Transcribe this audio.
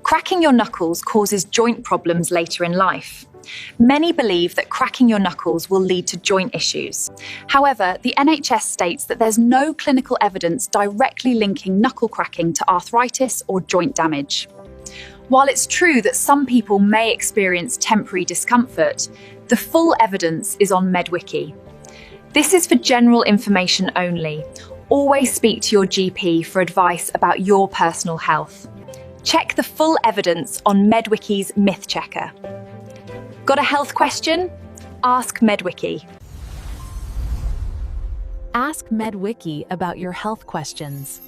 Cracking your knuckles causes joint problems later in life. Many believe that cracking your knuckles will lead to joint issues. However, the NHS states that there's no clinical evidence directly linking knuckle cracking to arthritis or joint damage. While it's true that some people may experience temporary discomfort, the full evidence is on MedWiki. This is for general information only. Always speak to your GP for advice about your personal health. Check the full evidence on MedWiki's Myth Checker. Got a health question? Ask MedWiki. Ask MedWiki about your health questions.